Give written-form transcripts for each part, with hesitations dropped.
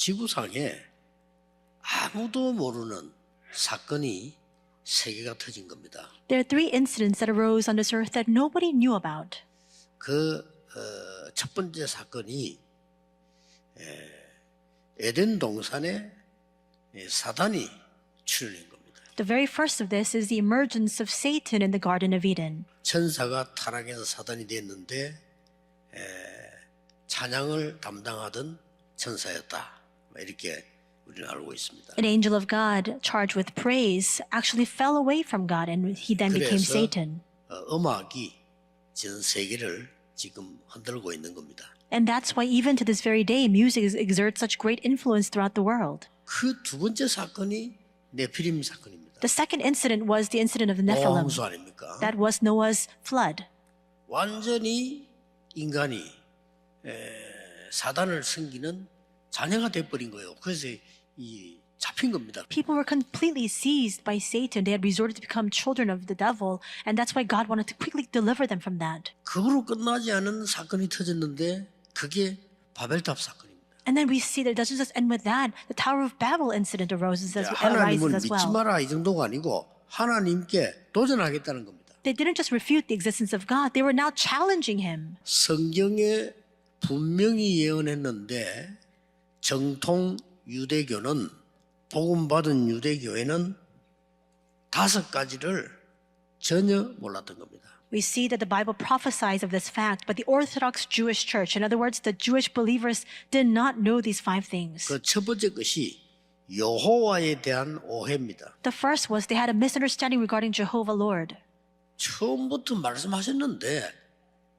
지구상에 아무도 모르는 사건이 세 개가 터진 겁니다. There are three incidents that arose on this earth that nobody knew about. 첫 번째 사건이 에덴 동산에 사단이 출현한 겁니다. The very first of this is the emergence of Satan in the Garden of Eden. 천사가 타락해서 사단이 됐는데 찬양을 담당하던 천사였다. 이렇게 우리는 알고 있습니다. An angel of God charged with praise actually fell away from God and he then became 그래서 Satan. 음악이 전 세계를 지금 흔들고 있는 겁니다. And that's why even to this very day, music exerts such great influence throughout the world. 그 두 번째 사건이 네피림 사건입니다. The second incident was the incident of the Nephilim. 홍수 아닙니까? That was Noah's flood. 완전히 인간이 사단을 섬기는 자녀가 돼버린 거예요. 그래서 이 잡힌 겁니다. People were completely seized by Satan. They had resorted to become children of the devil, and that's why God wanted to quickly deliver them from that. 그거로 끝나지 않은 사건이 터졌는데 그게 바벨탑 사건입니다. And then we see that it doesn't just end with that. The Tower of Babel incident arises 하나님을 as 믿지 well. 마라 이 정도가 아니고 하나님께 도전하겠다는 겁니다. They didn't just refute the existence of God. They were now challenging him. 성경에 분명히 예언했는데 정통 유대교는 복음받은 유대교회는 5가지를 전혀 몰랐던 겁니다. We see that the Bible prophesies of this fact, but the Orthodox Jewish Church, in other words, the Jewish believers, did not know these 5 things. 그 첫 번째 것이 여호와에 대한 오해입니다. The first was they had a misunderstanding regarding Jehovah Lord. 처음부터 말씀하셨는데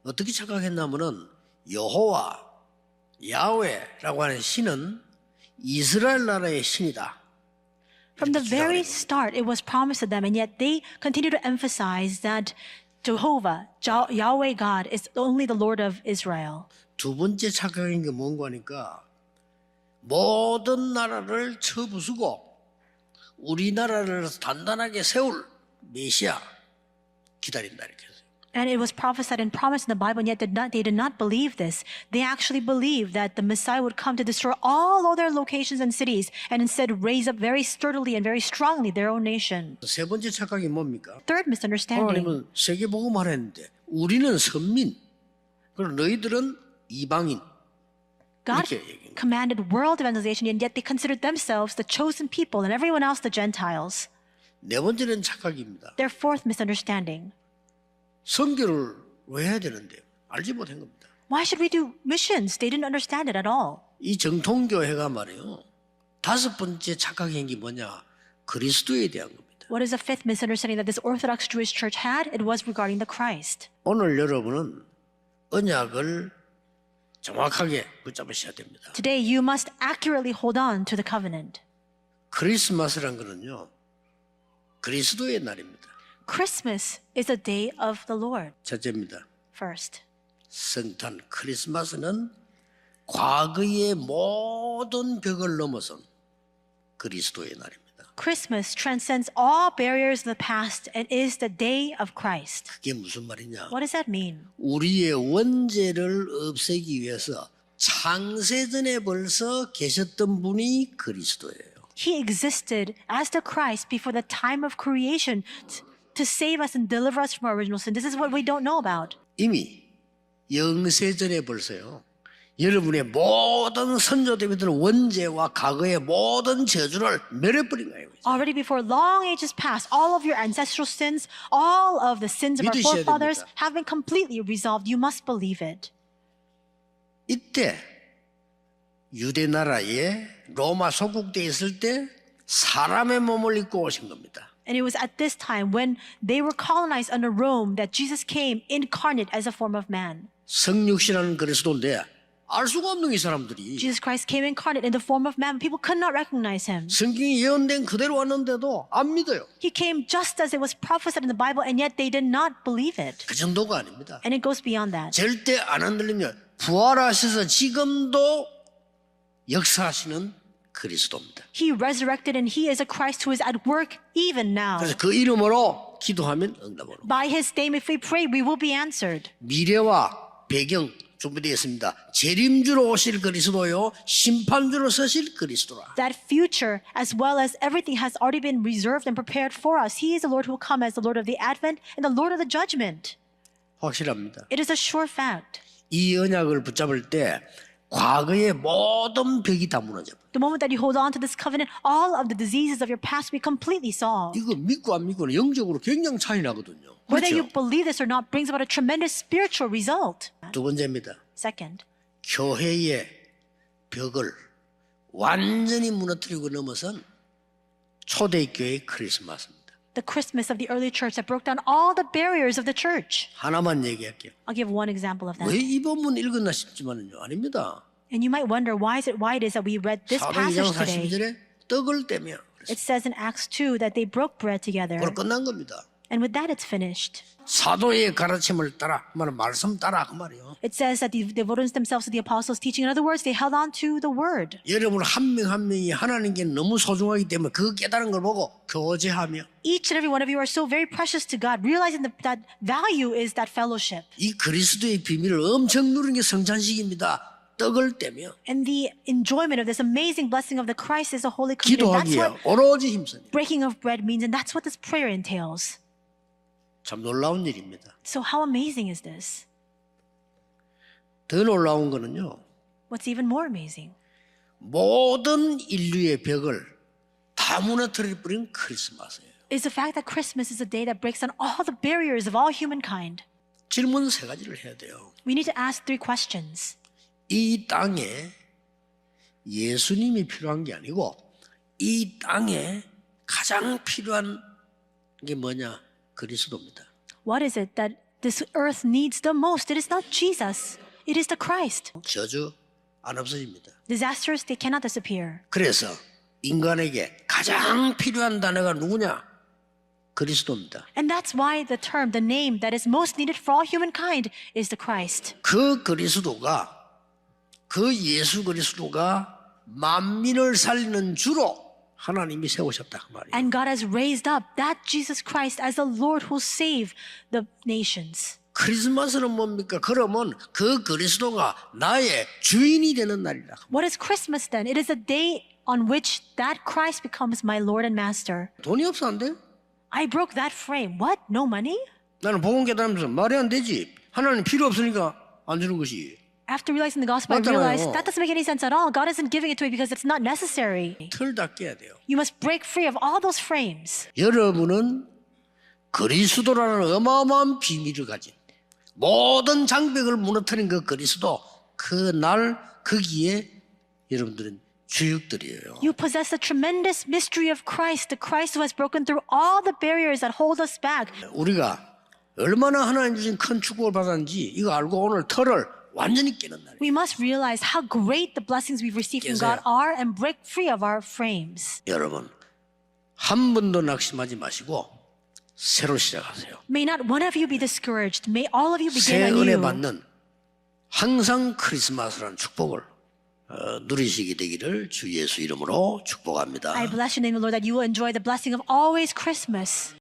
어떻게 착각했냐면은 여호와, 야훼라고 하는 신은 이스라엘 나라의 신이다. From the very start, it was promised to them, and yet they continue to emphasize that Jehovah, Yahweh God, is only the Lord of Israel. 두 번째 착각인 게 뭔가 하니까 모든 나라를 쳐부수고 우리나라를 단단하게 세울 메시아 기다린다 이렇게 해서. And it was prophesied and promised in the Bible, and yet they did not believe this. They actually believed that the Messiah would come to destroy all other locations and cities and instead raise up very sturdily and very strongly their own nation. 세 번째 착각이 뭡니까? Third misunderstanding. 하나님은 세계복음을 했는데 우리는 선민 그리고 너희들은 이방인 God 이렇게 얘기합니다. commanded world evangelization, and yet they considered themselves the chosen people and everyone else the Gentiles. 네 번째는 착각입니다. Their fourth misunderstanding. 선교를 왜 해야 되는데 알지 못한 겁니다. Why should we do missions? They didn't understand it at all. 이 정통교회가 말이에요. 5번째 착각인 게 뭐냐? 그리스도에 대한 겁니다. What is the fifth misunderstanding that this Orthodox Jewish church had? It was regarding the Christ. 오늘 여러분은 언약을 정확하게 붙잡으셔야 됩니다. Today, you must accurately hold on to the covenant. 크리스마스란 거는요. 그리스도의 날입니다. Christmas is a day of the Lord. 첫째입니다. First, 성탄 크리스마스는 과거의 모든 벽을 넘어선 그리스도의 날입니다. Christmas transcends all barriers of the past and is the day of Christ. 그게 무슨 말이냐? What does that mean? 우리의 원죄를 없애기 위해서 창세전에 벌써 계셨던 분이 그리스도예요. He existed as the Christ before the time of creation to save us and deliver us from our original sin. This is what we don't know about. 이미 영세전에 벌써요. 여러분의 모든 선조들은 원죄와 과거의 모든 저주를 멸해버린 거예요. Already before long ages past, all of your ancestral sins, all of the sins of our 믿으셔야 forefathers 됩니다. have been completely resolved. You must believe it. 이때 유대 나라에 로마 속국되어 있을 때 사람의 몸을 입고 오신 겁니다. And it was at this time when they were colonized under Rome that Jesus came incarnate as a form of man. 성육신하는 그리스도인데 알 수가 없는 이 사람들이 Jesus Christ came incarnate in the form of man. People could not recognize him. 성경이 예언된 그대로 왔는데도 안 믿어요. He came just as it was prophesied in the Bible, and yet they did not believe it. 그 정도가 아닙니다. And it goes beyond that. 절대 안 흔들리면 부활하셔서 지금도 역사하시는 그리스도입니다. He resurrected, and he is a Christ who is at work even now. 그래서 그 이름으로 기도하면 응답으로. By his name, if we pray, we will be answered. 미래와 배경 준비되어 있습니다. 재림주로 오실 그리스도요, 심판주로 서실 그리스도라. That future, as well as everything, has already been reserved and prepared for us. He is the Lord who will come as the Lord of the Advent and the Lord of the Judgment. 확실합니다. It is a sure fact. 이 언약을 붙잡을 때 과거의 모든 벽이 다 무너져. The moment that you hold on to this covenant, all of the diseases of your past will be completely solved. 이거 믿고 안 믿고는 영적으로 굉장히 차이 나거든요. Whether you 그렇죠? believe this or not brings about a tremendous spiritual result. 두 번째입니다. Second, 교회의 벽을 완전히 무너뜨리고 넘어선 초대교회의 크리스마스입니다. the Christmas of the early church that broke down all the barriers of the church. 하나만 얘기할게요. I'll give one example of that. 왜 이 본문 읽었나 싶지만요. 아닙니다. And you might wonder why it is that we read this 사도행전 passage today. 42절에 떡을 떼며 It says in Acts 2 that they broke bread together. 그걸 끝난 겁니다. And with that, it's finished. 사도의 가르침을 따라, 말씀 따라 그 말이요. It says that they devoted themselves to the apostles' teaching. In other words, they held on to the word. 여러분 한 명 한 명이 하나님께 너무 소중하기 때문에 그 깨달은 걸 보고 교제하며 Each and every one of you are so very precious to God, realizing that value is that fellowship. 이 그리스도의 비밀을 엄청 누리는 게 성찬식입니다. 떡을 떼며 And the enjoyment of this amazing blessing of the Christ is a holy communion. That's 기도하기에 what 오로지 힘쓰니 breaking of bread means, and that's what this prayer entails. 참 놀라운 일입니다. So how amazing is this? 더 놀라운 거는요. What's even more amazing 모든 인류의 벽을 다 무너뜨려 버린 크리스마스예요. is the fact that Christmas is a day that breaks down all the barriers of all humankind. 질문 세 가지를 해야 돼요. We need to ask three questions. 이 땅에 예수님이 필요한 게 아니고 이 땅에 가장 필요한 게 뭐냐? 그리스도입니다. What is it that this earth needs the most? It is not Jesus. It is the Christ. 저주 안 없어집니다. Disasters, they cannot disappear. 그래서 인간에게 가장 필요한 단어가 누구냐? 그리스도입니다. And that's why the term, the name that is most needed for all humankind is the Christ. 그 그리스도가 그 예수 그리스도가 만민을 살리는 주로 하나님이 세우셨다 그 말이에요. And God has raised up that Jesus Christ as the Lord who will save the nations. 크리스마스는 뭡니까? 그러면 그 그리스도가 나의 주인이 되는 날이라. What is Christmas then? It is a day on which that Christ becomes my Lord and Master. 돈이 없어 안 돼? I broke that frame. What? No money? 나는 복음 깨달으면서 말이 안 되지. 하나님 필요 없으니까 안 주는 것이. After realizing the gospel, I 맞잖아요. realized that doesn't make any sense at all. God isn't giving it to me because it's not necessary. 틀 다 깨야 돼요. You must break free of all those frames. 여러분은 그리스도라는 어마어마한 비밀을 가진 모든 장벽을 무너뜨린 그 그리스도 그날 거기에 여러분들은 주역들이에요. You possess the tremendous mystery of Christ, the Christ who has broken through all the barriers that hold us back. 우리가 얼마나 하나님 주신 큰 축복을 받았는지 이거 알고 오늘 틀을 완전히 깨는 날이에요. We must realize how great the blessings we've received from God are and break free of our frames. 여러분 한 번도 낙심하지 마시고 새로 시작하세요. May not one of you be discouraged. May all of you 새 begin 은혜 anew. 받는 항상 크리스마스라는 축복을 누리시게 되기를 주 예수 이름으로 축복합니다. I bless your name, Lord, that you will enjoy the blessing of always Christmas.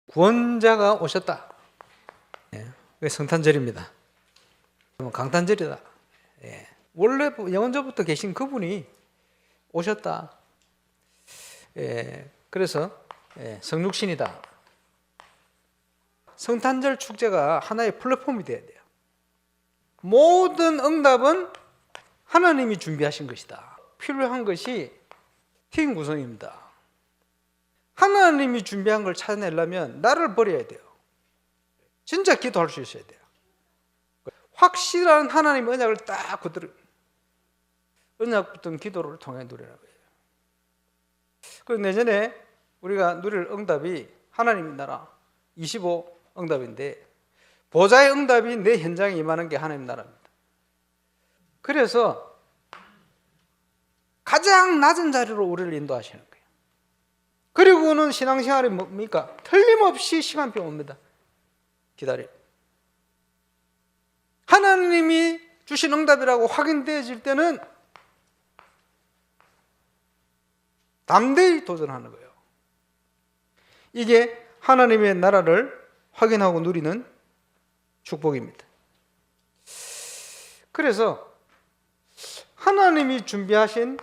구원자가 오셨다. 예, 성탄절입니다. 강탄절이다. 예, 원래 영원전부터 계신 그분이 오셨다. 예, 그래서 성육신이다. 성탄절 축제가 하나의 플랫폼이 되어야 돼요. 모든 응답은 하나님이 준비하신 것이다. 필요한 것이 튀긴 구성입니다. 하나님이 준비한 걸 찾아내려면 나를 버려야 돼요. 진짜 기도할 수 있어야 돼요. 확실한 하나님의 언약을 딱 그대로 언약 붙은 기도를 통해 누리라고 해요. 그리고 내년에 우리가 누릴 응답이 하나님의 나라 25 응답인데 보좌의 응답이 내 현장에 임하는 게 하나님 나라입니다. 그래서 가장 낮은 자리로 우리를 인도하시는 거예요. 그리고는 신앙생활이 뭡니까? 틀림없이 시간표 옵니다. 기다려. 하나님이 주신 응답이라고 확인되어질 때는 담대히 도전하는 거예요. 이게 하나님의 나라를 확인하고 누리는 축복입니다. 그래서 하나님이 준비하신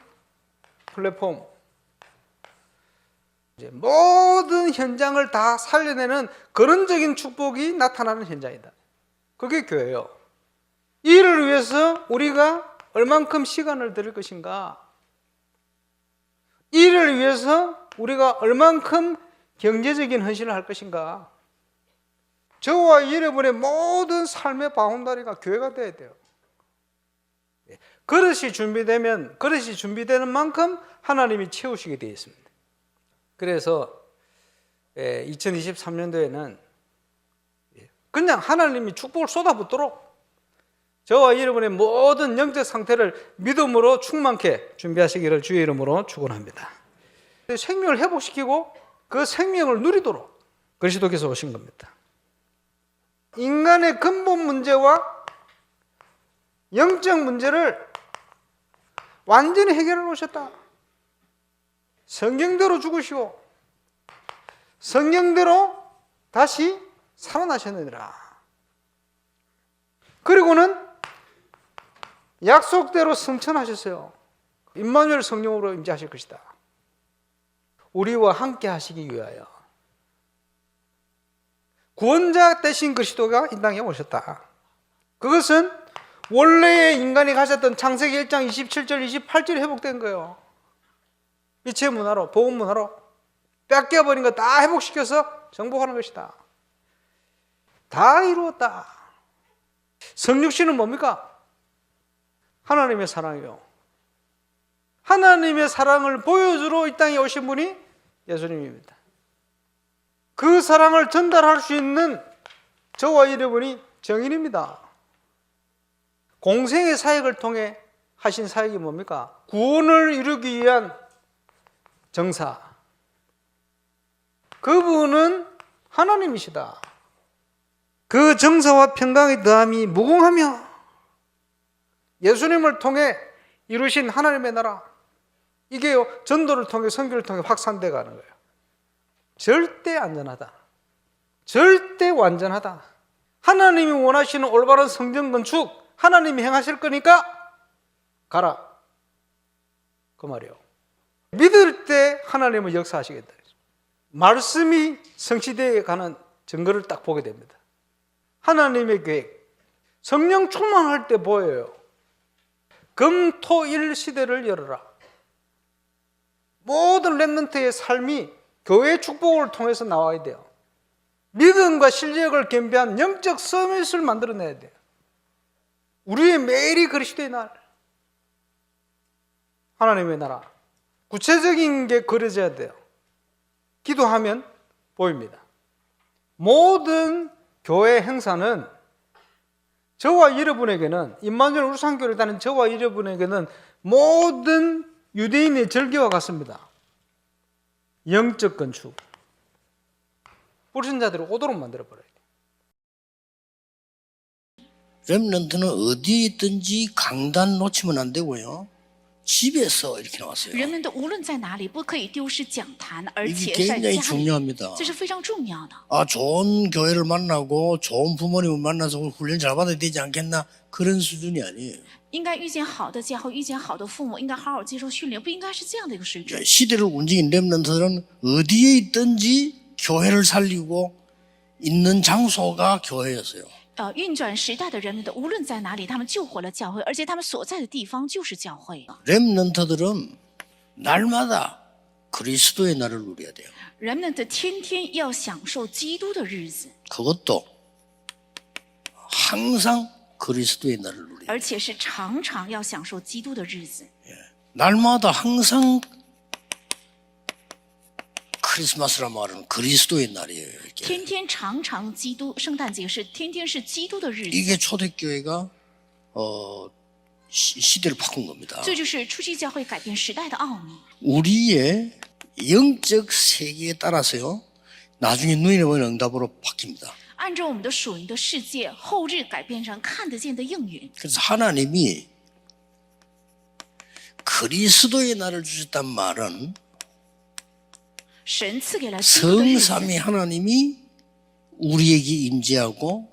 플랫폼, 이제 모든 현장을 다 살려내는 근원적인 축복이 나타나는 현장이다. 그게 교회예요. 이를 위해서 우리가 얼만큼 시간을 들일 것인가, 이를 위해서 우리가 얼만큼 경제적인 헌신을 할 것인가. 저와 여러분의 모든 삶의 바운다리가 교회가 돼야 돼요. 그릇이 준비되는 만큼 하나님이 채우시게 되어 있습니다. 그래서 2023년도에는 그냥 하나님이 축복을 쏟아붓도록 저와 여러분의 모든 영적 상태를 믿음으로 충만케 준비하시기를 주의 이름으로 축원합니다. 생명을 회복시키고 그 생명을 누리도록 그리스도께서 오신 겁니다. 인간의 근본 문제와 영적 문제를 완전히 해결해 놓으셨다. 성경대로 죽으시고 성경대로 다시 살아나셨느니라. 그리고는 약속대로 승천하셨어요. 임마누엘 성령으로 임재하실 것이다. 우리와 함께 하시기 위하여 구원자 되신 그리스도가 이 땅에 오셨다. 그것은 원래의 인간이 가졌던 창세기 1장 27절 28절이 회복된 거예요. 빛의 문화로, 복음 문화로 뺏겨버린 거 다 회복시켜서 정복하는 것이다. 다 이루었다. 성육신은 뭡니까? 하나님의 사랑이요. 하나님의 사랑을 보여주러 이 땅에 오신 분이 예수님입니다. 그 사랑을 전달할 수 있는 저와 여러분이 정인입니다. 공생의 사역을 통해 하신 사역이 뭡니까? 구원을 이루기 위한 정사. 그분은 하나님이시다. 그 정사와 평강의 더함이 무궁하며 예수님을 통해 이루신 하나님의 나라, 이게요 전도를 통해 선교를 통해 확산돼 가는 거예요. 절대 안전하다. 절대 완전하다. 하나님이 원하시는 올바른 성전 건축 하나님이 행하실 거니까 가라. 그 말이에요. 믿을 때 하나님은 역사하시겠다. 말씀이 성취되어 가는 증거를 딱 보게 됩니다. 하나님의 계획, 성령 충만할 때 보여요. 금토일 시대를 열어라. 모든 렘넌트의 삶이 교회의 축복을 통해서 나와야 돼요. 믿음과 실력을 겸비한 영적 서밋을 만들어내야 돼요. 우리의 매일이 그리스도의 날, 하나님의 나라, 구체적인 게 그려져야 돼요. 기도하면 보입니다. 모든 교회 행사는 저와 여러분에게는, 임마누엘 울산교를 다니는 저와 여러분에게는 모든 유대인의 절기와 같습니다. 영적 건축. 불신자들이 오도록 만들어버려야 돼요. 렘넌트는 어디에 있든지 강단 놓치면 안 되고요. 집에서 이렇게 나왔어요. 人们的无论在哪里，不可以丢失讲坛，而 이게 且在 굉장히 家里， 중요합니다. 这是非常重要的。 아, 좋은 교회를 만나고 좋은 부모님을 만나서 훈련 잘 받아야 되지 않겠나? 그런 수준이 아니에요. 应该遇见好的教会，遇见好的父母，应该好好接受训练，不应该是这样的一个水准。 시대를 움직인 렘넌트들은 어디에 있든지 교회를 살리고 있는 장소가 교회였어요. 运转时代的人们的无论在哪里，他们救活了教会，而且他们所在的地方就是教会。 렘넌트들은 날마다 그리스도의 날을 누려야 돼요. 人们的天天要享受基督的日子， 그것도 항상 그리스도의 날을 누려야 돼요. 而且是常常要享受基督的日子。 날마다 항상 크리스마스란 말은 그리스도의 날이에요. 이렇게. 天天常常基督，圣诞节是天天是基督的日子， 이게 초대교회가 시대를 바꾼 겁니다. 这就是初期教会改变时代的奥秘。 우리의 영적 세계에 따라서요, 나중에 눈에 보이는 응답으로 바뀝니다. 按照我们的属灵的世界，后日改变成看得见的应允。 그래서 하나님이 그리스도의 날을 주셨단 말은 神赐给了基督的日子， 성삼위 하나님이 우리에게 임재하고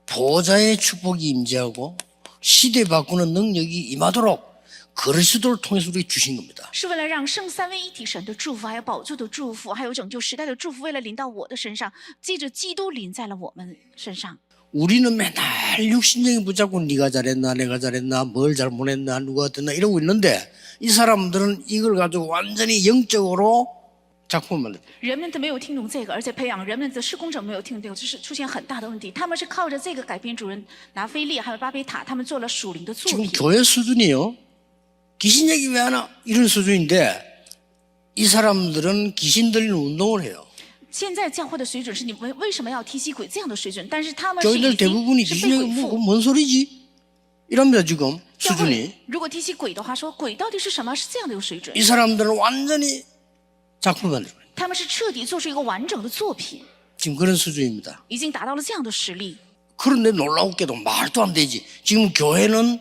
보좌의 축복이 임재하고 시대 바꾸는 능력이 임하도록 그리스도를 통해서 우리에게 주신 겁니다. 是为了让圣三位一体神的祝福，还有宝座的祝福，还有拯救时代的祝福，为了临到我的身上，借着基督临在了我们身上。 우리는 맨날 육신적인 붙잡고 네가 잘했나 내가 잘했나 뭘 잘못했나 누가 어땠나 이러고 있는데 이 사람들은 이걸 가지고 완전히 영적으로 작품을 만들어요. 人们都没有听懂这个，而且培养人们的施工者没有听懂，就是出现很大的问题。他们是靠着这个改编主人拿菲利还有巴别塔，他们做了属灵的作 지금 品。 교회 수준이요. 귀신 얘기 왜 하나 이런 수준인데 이 사람들은 귀신 들리는 운동을 해요. 现在教会的水准是你们为什么要踢吸鬼这样的水准？但是他们是 교인들 已 대부분이 经是 귀신 被 얘기 鬼附。 뭔 소리지? 이랍니다 지금 教 수준이. 会如果踢吸鬼的话，说鬼到底是什么？是这样的一个水准 이 。 사람들은 완전히 작품을 만들어요. 他们是彻底做出一个完整的作品， 지금 그런 수준입니다. 已经达到了这样的实力。 그런데 놀라웠게도 말도 안 되지. 지금 교회는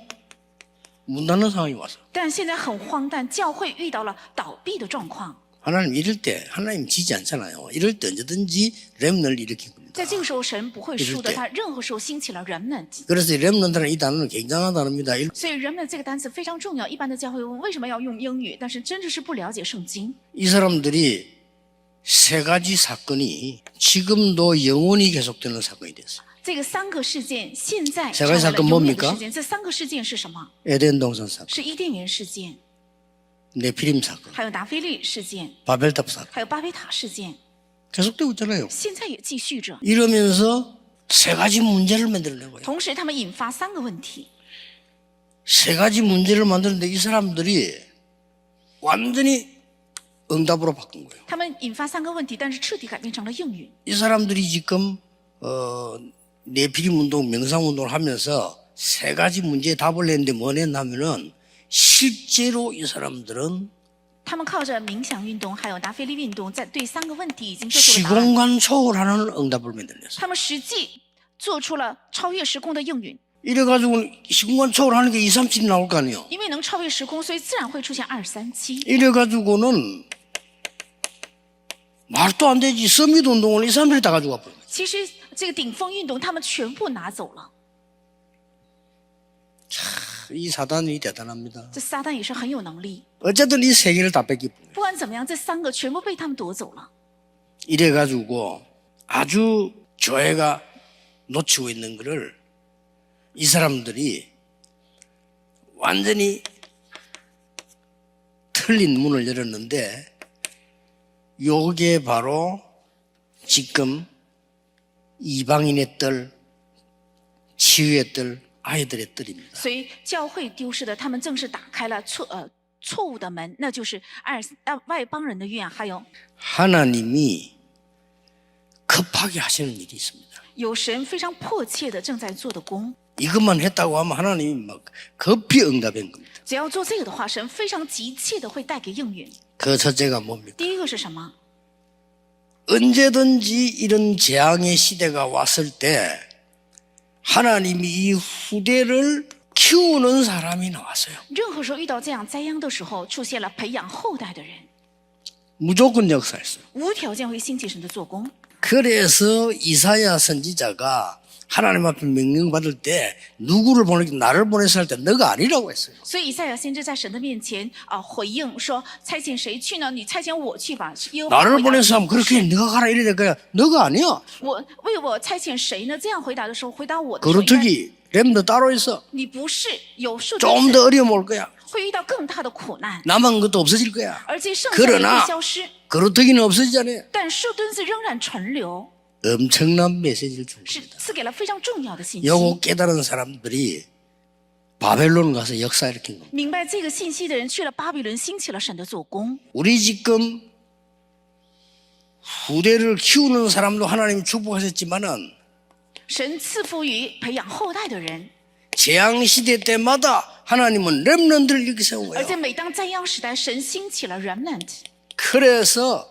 문 닫는 상황이 왔어. 但现在很荒诞，教会遇到了倒闭的状况。 하나님 이럴 때 하나님 지지 않잖아요. 이럴 때 언제든지 렘넌을 일으킨 겁니다. 在这个时候，神不会输的， 이럴 때 他任何时候兴起了 remnant。 그래서 렘넌트라는 이 단어는 굉장한 단어입니다. 所以 remnant 这个单词非常重要。一般的教会问为什么要用英语，但是真的是不了解圣经。 이 사람들이 세 가지 사건이 지금도 영원히 계속되는 사건이 됐어요. 这个三个事件现在 세 成 가지 为了 사건 永远的 뭡니까? 事件。这三个事件是什么？ 에덴 동산 사건, 是伊甸园事件， 네피림 사건, 还有达菲利事件， 바벨탑 사건 还有巴别塔事件， 계속되고 있잖아요. 现在也继续着。 이러면서 세 가지 문제를 만들어내고요. 同时，他们引发三个问题。 세 가지 문제를 만드는데 이 사람들이 완전히 응답으로 바꾼 거예요. 他们引发三个问题，但是彻底改变成了应允。 이 사람들이 지금 네피림 운동, 명상 운동을 하면서 세 가지 문제에 답을 냈는데 뭐 냈냐면은 실제로 이 사람들은 他们靠着冥想运动，还有达菲利运动，在对三个问题已经做出了答案。 시공간 초월하는 응답을 만들었어요. 他们实际做出了超越时空的应允。 이래가지고 시공간 초월하는 게 2, 3, 7이 나올 거 아니에요. 因为能超越时空，所以自然会出现2、3、7。 이래가지고는 말도 안 되지. 서밋 운동을 이 사람들이 다 가지고 와버려요. 其实这个顶峰运动，他们全部拿走了。 이 사단이 대단합니다. 这撒旦也是很有能力。 어쨌든 이 세 개를 다 뺏기. 不管怎么样，这三个全部被他们夺走了。 이래가지고 아주 교회가 놓치고 있는 거를 이 사람들이 완전히 틀린 문을 열었는데 요게 바로 지금 이방인의 뜰, 치유의 뜰, 아이들의 뜰입니다. 所以教会丢失的，他们正是打开了错误的门，那就是外邦人的院，还有 하나님이 급하게 하시는 일이 있습니다. 有神非常迫切的正在做的工。 이것만 했다고 하면 하나님이 막 급히 응답한 겁니다. 只要做这个的话，神非常急切的会带给应允。 그 첫째가 뭡니까? 第一个是什么？ 언제든지 이런 재앙의 시대가 왔을 때 하나님이 이 후대를 키우는 사람이 나왔어요. 任何时候遇到这样灾殃的时候，出现了培养后代的人， 무조건 역사했어요. 无条件会兴起神的做工。 그래서 이사야 선지자가 하나님 앞에 명령 받을 때 누구를 보내기 나를 보내서 할 때 너가 아니라고 했어요. 所以以赛亚先知在神的面前回应说：“差遣谁去呢？你差遣我去吧。”耶和华 나를 回答 보내서 하면 不是 그렇게 네가 가라 이래야 될 거야. 너가 아니야. 我为我差遣谁呢？这样回答的时候，回答我的时候，应该 그렇듯이 렘도 따로 있어. 你不是有数 좀 더 어려움 올 거야. 会遇到更大的苦难， 남은 것도 없어질 거야. 而且剩下的也 그러나 会消失， 그렇다기는 없어지잖아요. 但树墩子仍然存留， 엄청난 메시지를 준 是 겁니다. 赐给了非常重要的信息。 요거 깨달은 사람들이 바벨론 가서 역사 일으킨 겁니다. 明白这个信息的人去了巴比伦，兴起了神的做工。 우리 지금 후대를 키우는 사람도 하나님이 축복하셨지만은 神赐福于培养后代的人， 재앙 시대 때마다 하나님은 렘넌트를 이렇게 세운 而且 거예요. 每当灾殃时代，神兴起了 remnant， 그래서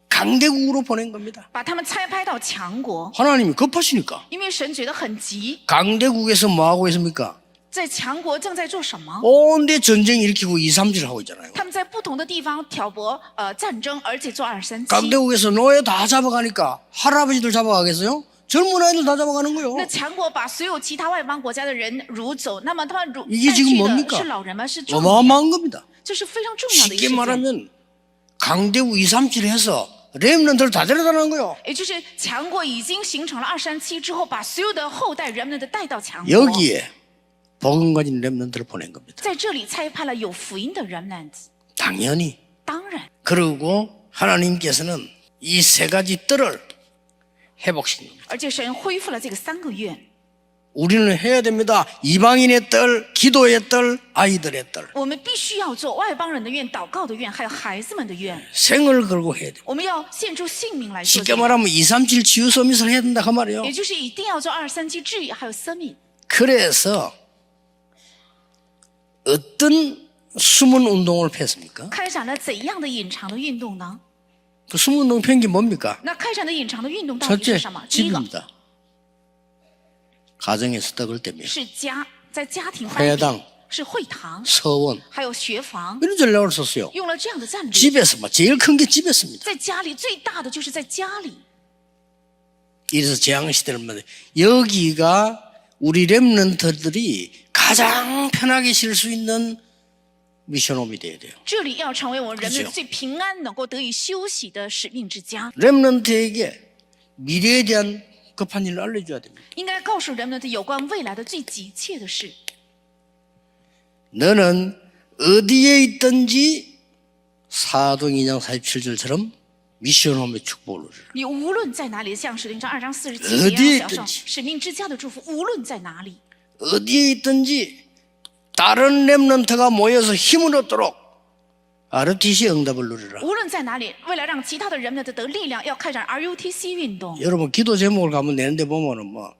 강대국으로 보낸 겁니다. 把他们拆拍到强国， 하나님이 급하시니까 因为神觉得很急。 강대국에서 뭐 하고 있습니까? 在强国正在做什么？ 온데 전쟁 일으키고 2, 3질 하고 있잖아요. 他们在不同的地方挑拨战争，而且做2、3、7。 강대국에서 노예 다 잡아가니까 할아버지들 잡아가겠어요? 젊은 아이들 다 잡아가는 거요. 那强国把所有其他外邦国家的人掳走，那么他们掳 이게 带 지금 去的 뭡니까? 是老人吗？是壮年， 어마어마한 겁니다. 这是非常重要的一 쉽게 个事件。 말하면 강대국 237 해서 렘넌트를 다 데려다는 거요. 也就是强国已经形成了237之后，把所有的后代人们的带到强国， 여기에 복음 가진 렘넌트를 보낸 겁니다. 在这里差派了有福音的 remnant。 당연히. 当然， 그리고 하나님께서는 이 세 가지 뜰을 회복시킨 겁니다. 而且神恢复了这个3个愿。 우리는 해야 됩니다. 이방인의 뜰, 기도의 뜰, 아이들의 뜰. 我们必须要做外邦人的愿、祷告的愿，还有孩子们的愿。 생을 걸고 해야 돼요. 我们要献出性命来做 쉽게 这个， 말하면 237 치유 서밋을 해야 된다 그 말이에요. 也就是一定要做237治愈，还有生命。 그래서 어떤 숨은 운동을 폈습니까? 开展了怎样的隐藏的运动呢？ 그 숨은 운동 편 게 뭡니까? 那开展的隐藏的运动到底 첫째, 是什么？第一个 집입니다. 가정에서 떡을 떼며 是家，在家庭方面 회당, 是会堂， 서원 还有学房， 이런 전략을 썼어요. 用了这样的战略。 집에서 뭐 제일 큰 게 집에서입니다. 在家里最大的就是在家里。 이래서 재앙시대를 만들 여기가 우리 렘넌트들이 가장 편하게 쉴 수 있는 미션홈이 돼야 돼요. 这里要成为我们人 그죠 们最平安、能够得以休息的使命之家。 렘넌트에게 미래에 대한 급한 일을 알려줘야 됩니다. 应该告诉人们的有关未来的最急切的事。 너는 어디에 있든지 사도행 2장 47절처럼 미션홈의 축복을 누리라. 你无论在哪里，像使徒行传2章47 어디에 节一样，享受 있든지 使命之家的祝福，无论在哪里。 어디에 있든지 다른 렘넌트가 모여서 힘을 얻도록 RTC 응답을 누리라. 无论在哪里，为了让其他的人们得力量，要开展 RUTC 运动。 여러분 기도 제목을 가면 내는데 보면은 뭐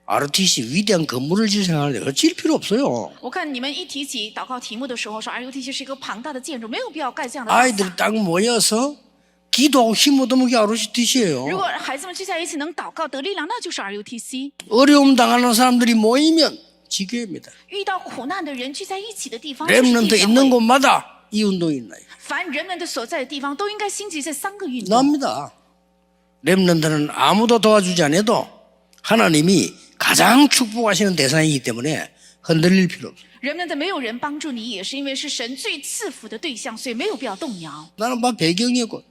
RTC 위대한 건물을 질 생각하는데 그거 질 필요 없어요. 我看你们一提起祷告题目的时候，说 RUTC 是一个庞大的建筑，没有必要盖这样的大 아이들이 厦。 딱 모여서 기도하고 힘 얻으면 그게 RTC예요. 如果孩子们聚在一起能祷告得力量，那就是 RUTC。 어려움 당하는 사람들이 모이면 지교입니다. 遇到苦难的人聚在一起的地方，就是 렘넌트 地教 있는 会。 곳마다 이 운동이 있나요? 凡人们的所在的地方，都应该兴起这3个运动。 납니다. 렘넌트는 아무도 도와주지 않아도 하나님이 가장 축복하시는 대상이기 때문에 흔들릴 필요 없어요. 人们的没有人帮助你，也是因为是神最赐福的对象，所以没有必要动摇。 나는 막 배경이고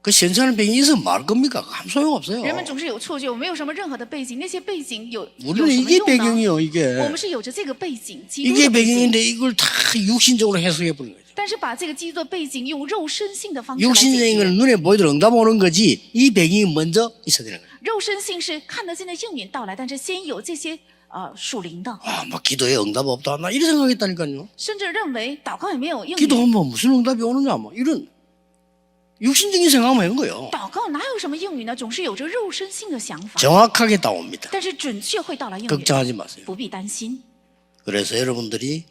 그 현천한 배경이 있으면 말 겁니까? 아무 소용없어요. 人们总是有错觉，我没有什么任何的背景，那些背景有 우리는 什么 이게 用呢？ 배경이요 我 이게. 们是有着这个背景，基督 이게 的背景， 배경인데 이걸 다 육신적으로 해석해 버린 거죠. 但是把这个基督的背景用肉身性的方式来解 육신적인 决。 걸 눈에 보이도록 응답 오는 거지 이 배경이 먼저 있어야 되는 거예요. 肉身性是看得见的应允到来，但是先有这些属灵的， 아, 막 기도에 응답 없다. 나 이런 생각했다니까요. 甚至认为祷告也没有应允。 기도하면 무슨 응답이 오느냐 뭐 이런 육신적인 생각만 한 거예요. 祷告哪有什么应允呢？总是有着肉身性的想法， 정확하게 따옵니다. 但是准确会到来应允， 걱정하지 마세요. 不必担心。 그래서 여러분들이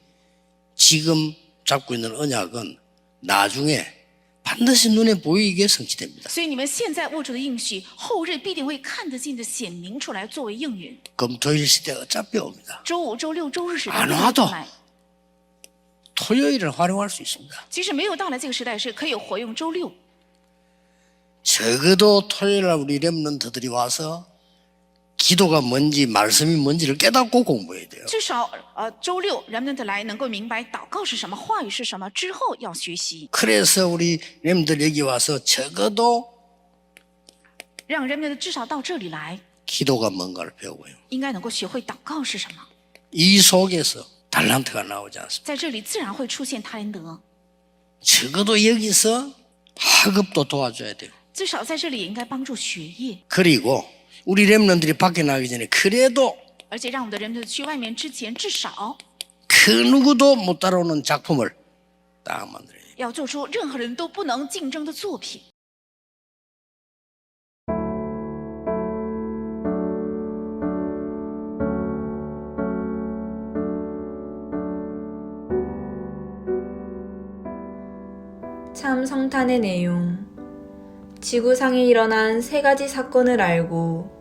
지금 잡고 있는 언약은 나중에 반드시 눈에 보이게 성취됩니다. 所以你们现在握住的应许，后日必定会看得见的显明出来，作为应允。 금토일 시대 어차피 옵니다. 周五、周六、周日时代 안 必定 와도 到来， 토요일을 활용할 수 있습니다. 即使没有到来这个时代，是可以活用周六。 적어도 토요일날 우리 렘넌트들이 와서 기도가 뭔지 말씀이 뭔지를 깨닫고 공부해야 돼요. 至少周六人们的来能够明白祷告是什么，话语是什么，之后要学习， 그래서 우리 렘들 여기 와서 적어도 让人们至少到这里来， 기도가 뭔가를 배우고요. 应该能够学会祷告是什么。 이 속에서 달란트가 나오지 않습니다. 在这里自然会出现他恩德， 적어도 여기서 학업도 도와줘야 돼요. 至少在这里也应该帮助学业， 그리고 우리 렘넌들이 밖에 나가기 전에 그래도 而且让我们的人们去外面之前，至少 그 누구도 못 따라오는 작품을 딱 만들어야 돼요. 要做出任何人都不能竞争的作品。 참 성탄의 내용. 지구상에 일어난 3가지 사건을 알고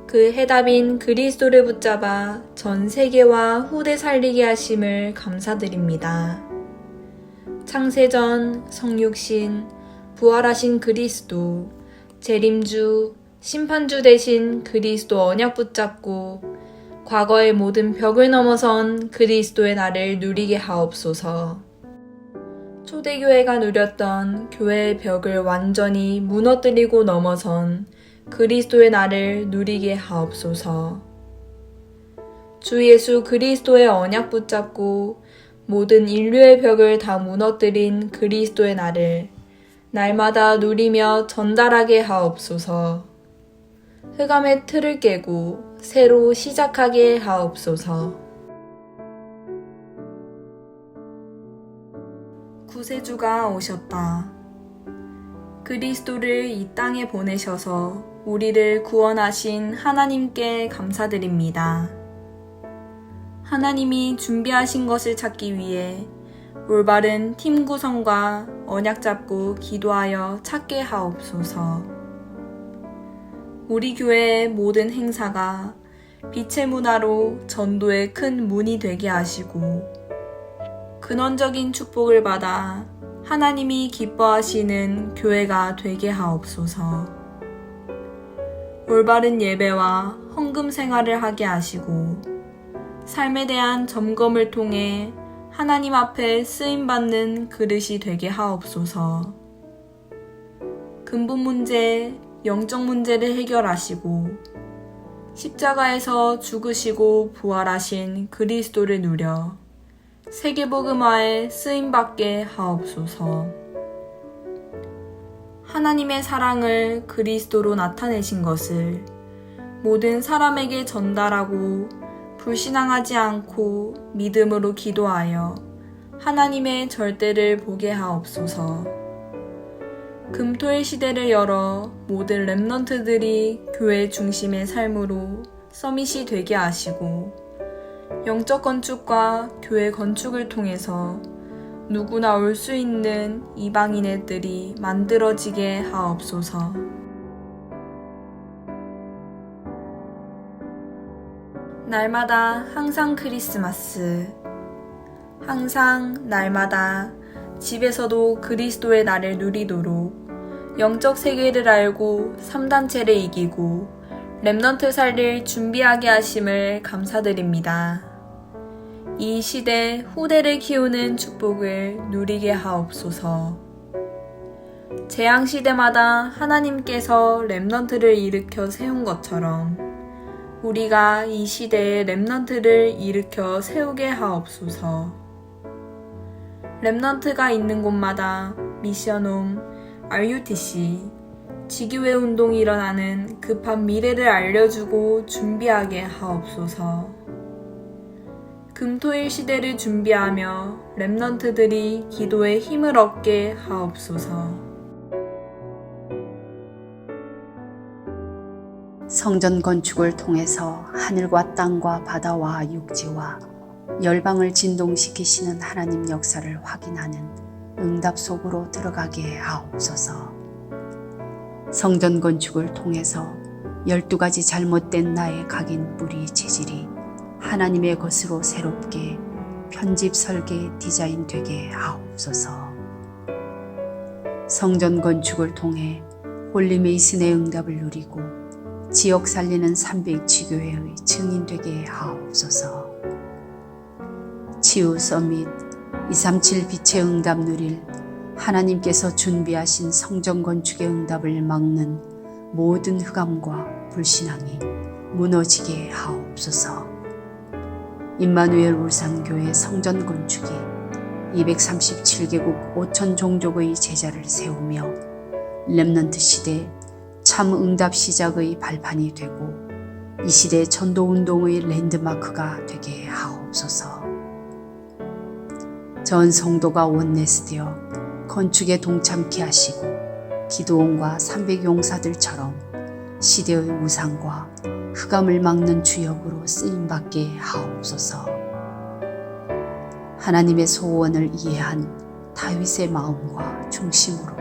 그 해답인 그리스도를 붙잡아 전 세계와 후대 살리게 하심을 감사드립니다. 창세전, 성육신, 부활하신 그리스도, 재림주, 심판주 대신 그리스도 언약 붙잡고 과거의 모든 벽을 넘어선 그리스도의 날을 누리게 하옵소서. 초대교회가 누렸던 교회의 벽을 완전히 무너뜨리고 넘어선 그리스도의 날을 누리게 하옵소서. 주 예수 그리스도의 언약 붙잡고 모든 인류의 벽을 다 무너뜨린 그리스도의 날을 날마다 누리며 전달하게 하옵소서. 흑암의 틀을 깨고 새로 시작하게 하옵소서. 구세주가 오셨다. 그리스도를 이 땅에 보내셔서 우리를 구원하신 하나님께 감사드립니다. 하나님이 준비하신 것을 찾기 위해 올바른 팀 구성과 언약 잡고 기도하여 찾게 하옵소서. 우리 교회의 모든 행사가 빛의 문화로 전도의 큰 문이 되게 하시고 근원적인 축복을 받아 하나님이 기뻐하시는 교회가 되게 하옵소서. 올바른 예배와 헌금 생활을 하게 하시고 삶에 대한 점검을 통해 하나님 앞에 쓰임받는 그릇이 되게 하옵소서. 근본 문제, 영적 문제를 해결하시고 십자가에서 죽으시고 부활하신 그리스도를 누려 세계복음화에 쓰임받게 하옵소서. 하나님의 사랑을 그리스도로 나타내신 것을 모든 사람에게 전달하고 불신앙하지 않고 믿음으로 기도하여 하나님의 절대를 보게 하옵소서. 금토일 시대를 열어 모든 렘넌트들이 교회 중심의 삶으로 서밋이 되게 하시고 영적 건축과 교회 건축을 통해서 누구나 올 수 있는 이방인의 뜰이 만들어지게 하옵소서. 날마다 항상 크리스마스. 항상 날마다 집에서도 그리스도의 날을 누리도록 영적 세계를 알고 3단체를 이기고 렘넌트 살릴 준비하게 하심을 감사드립니다. 이 시대 후대를 키우는 축복을 누리게 하옵소서. 재앙시대마다 하나님께서 렘넌트를 일으켜 세운 것처럼 우리가 이 시대에 렘넌트를 일으켜 세우게 하옵소서. 렘넌트가 있는 곳마다 미션홈, RUTC, 지교회 운동이 일어나는 급한 미래를 알려주고 준비하게 하옵소서. 금토일 시대를 준비하며 렘넌트들이 기도에 힘을 얻게 하옵소서. 성전 건축을 통해서 하늘과 땅과 바다와 육지와 열방을 진동시키시는 하나님 역사를 확인하는 응답 속으로 들어가게 하옵소서. 성전 건축을 통해서 12가지 잘못된 나의 각인 뿌리 체질이 하나님의 것으로 새롭게 편집 설계 디자인 되게 하옵소서. 성전 건축을 통해 홀리메이슨의 응답을 누리고 지역 살리는 300지교회의 증인 되게 하옵소서. 치유 서밋 237 빛의 응답 누릴 하나님께서 준비하신 성전 건축의 응답을 막는 모든 흑암과 불신앙이 무너지게 하옵소서. 임마누엘 울산교회 성전 건축이 237개국 5천 종족의 제자를 세우며 렘넌트 시대 참 응답 시작의 발판이 되고 이 시대 전도운동의 랜드마크가 되게 하옵소서. 전 성도가 원내스되어 건축에 동참케 하시고 기도원과 300용사들처럼 시대의 우상과 흑암을 막는 주역으로 쓰임받게 하옵소서. 하나님의 소원을 이해한 다윗의 마음과 중심으로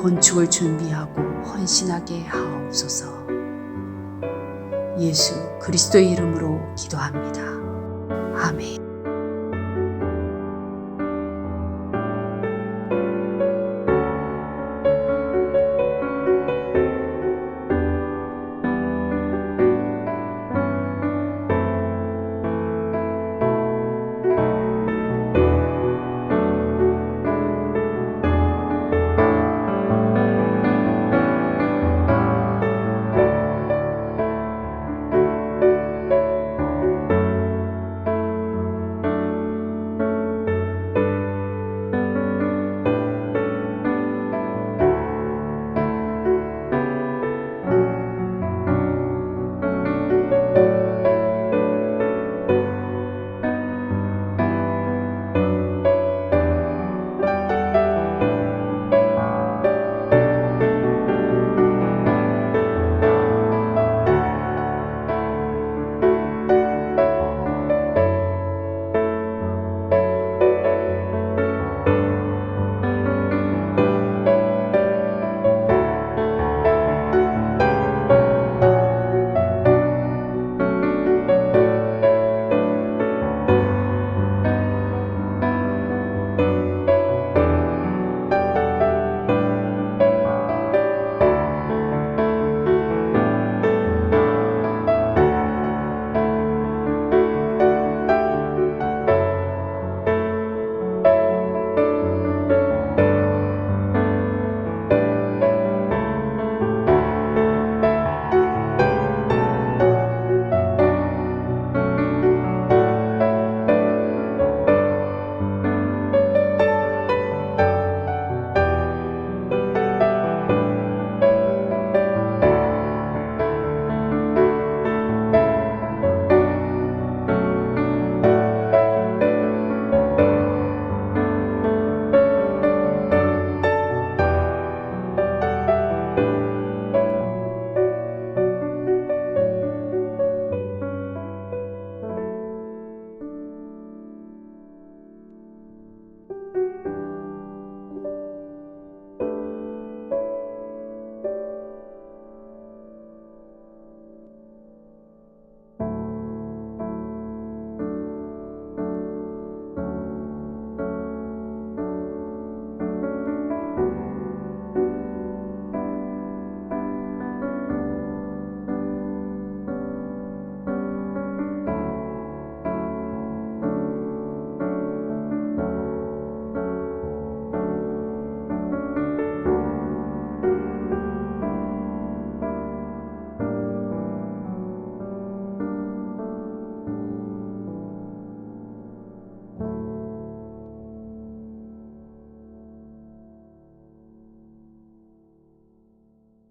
건축을 준비하고 헌신하게 하옵소서. 예수 그리스도의 이름으로 기도합니다. 아멘.